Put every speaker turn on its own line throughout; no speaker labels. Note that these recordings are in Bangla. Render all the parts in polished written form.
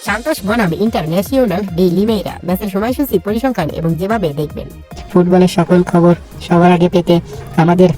সান্তোস বনাম ইন্টারন্যাশনাল ডি লিমেইরা ম্যাচের সময়সূচি, পরিসংখ্যান এবং যেভাবে দেখবেন
ফুটবলের সকল খবর সবার আগে পেতে আমাদের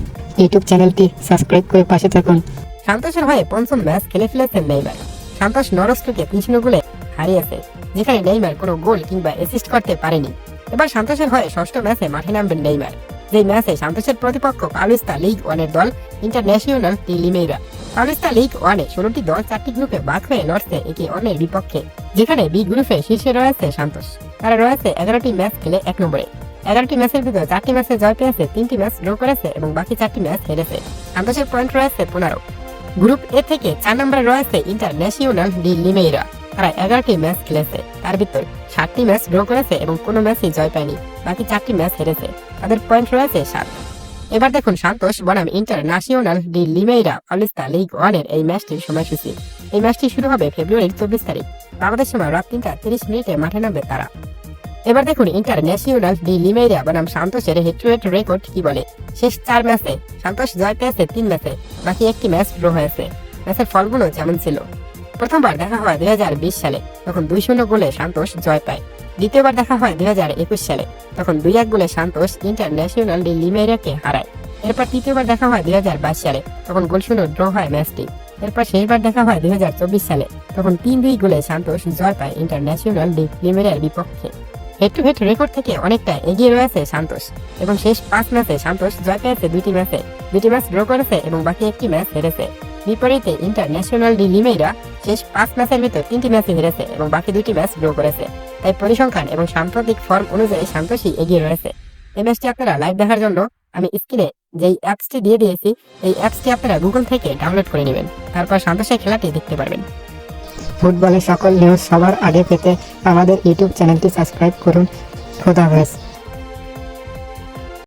ইউটিউব চ্যানেলটি সাবস্ক্রাইব করে পাশে থাকুন।
সান্তোসের হয়ে পঞ্চম ম্যাচ খেলে ফেলেছেন নেইমার। সান্তোস নরস্টকে 3-0 গোলে হারিয়েছে, যেখানে নেইমার কোনো গোল কিংবা অ্যাসিস্ট করতে পারেনি। এবার সান্তোসের হয়ে ষষ্ঠ ম্যাচে মাঠে নামবেন নেইমার, যেই ম্যাচে সান্তোসের প্রতিপক্ষ পাউলিস্তা লিগ 1-এর দল ইন্টারন্যাশনাল ডি লিমেইরা। পাউলিস্তা লিগ 1-এ 16টি দল 4টি গ্রুপে ভাগ হয়ে লড়ছে একে অন্যের বিপক্ষে, যেখানে বি গ্রুপে শীর্ষে রয়েছে সান্তোস। তারা রয়েছে 11টি ম্যাচ খেলে 1 নম্বরে। 11টি ম্যাচের ভিতরে 4টি ম্যাচে জয় পেয়েছে, 3টি ম্যাচ ড্র করেছে এবং বাকি 4টি ম্যাচ হেরেছে। সান্তোসের পয়েন্ট রয়েছে 15। গ্রুপ এ থেকে 4 নম্বরে রয়েছে ইন্টারন্যাশনাল ডি লিমেইরা। তারা 11টি ম্যাচ খেলেছে, তার ভিতর 7টি ম্যাচ ড্র করেছে এবং কোনো ম্যাচই জয় পায়নি, বাকি 4টি ম্যাচ হেরেছে। তাদের পয়েন্ট রয়েছে 7। এবার দেখুন সান্তোস বনাম ইন্টারন্যাশনাল ডি লিমেইরা পাউলিস্তা লিগ 1-এর এই ম্যাচটির সময়সূচি। এই ম্যাচটি শুরু হবে ফেব্রুয়ারির 24 তারিখ, বাংলাদেশ সময় রাত 3:30 মাঠে নামবে তারা। এবার দেখুন ইন্টারন্যাশনাল ডি লিমেইরা বনাম সান্তোসের হেড টু হেড রেকর্ড কি বলে। শেষ 4 ম্যাচে সান্তোস জয় পেয়েছে 3 ম্যাচে, বাকি 1টি ম্যাচ ড্র হয়েছে। ম্যাচের ফলগুলো যেমন ছিল: প্রথমবার দেখা হয় 2020 সালে, তখন 2-0 গোলে সান্তোস জয় পায়। দ্বিতীয়বার দেখা হয় 2021 সালে, তখন 2-1 গোলে সান্তোস ইন্টারন্যাশনাল ডি লিমেইরাকে হারায়। এরপর তৃতীয়বার দেখা হয় 2022 সালে, তখন গোলশূন্য ড্র হয় ম্যাচটি। এরপর শেষবার দেখা হয় 2024 সালে, তখন 3-2 গোলে সান্তোস জয় পায় ইন্টারন্যাশনাল ডি লিমেইরার বিপক্ষে। হেড টু হেড রেকর্ড থেকে অনেকটা এগিয়ে রয়েছে সান্তোস, এবং শেষ 5 ম্যাচে সান্তোস জয় পেয়েছে 2টি ম্যাচে, 2টি ম্যাচ ড্র করেছে এবং বাকি 1টি ম্যাচ হেরেছে। বিপরীতে ইন্টারন্যাশনাল ডি লিমেইরা শেষ 5 ম্যাচের ভিতর 3টি ম্যাচই হেরেছে এবং বাকি 2টি ম্যাচ ড্র করেছে। তাই পরিসংখ্যান এবং সাম্প্রতিক ফর্ম অনুযায়ী সান্তোসই এগিয়ে রয়েছে। এই ম্যাচটি আপনারা লাইভ দেখার জন্য আমি স্ক্রিনে যেই অ্যাপসটি দিয়ে দিয়েছি, এই অ্যাপসটি আপনারা গুগল থেকে ডাউনলোড করে নেবেন, তারপর সান্তোসের খেলাটি দেখতে পারবেন।
ফুটবলের সকল নিউজ সবার আগে পেতে আমাদের ইউটিউব চ্যানেলটি সাবস্ক্রাইব করুন। খোদা হাফেজ।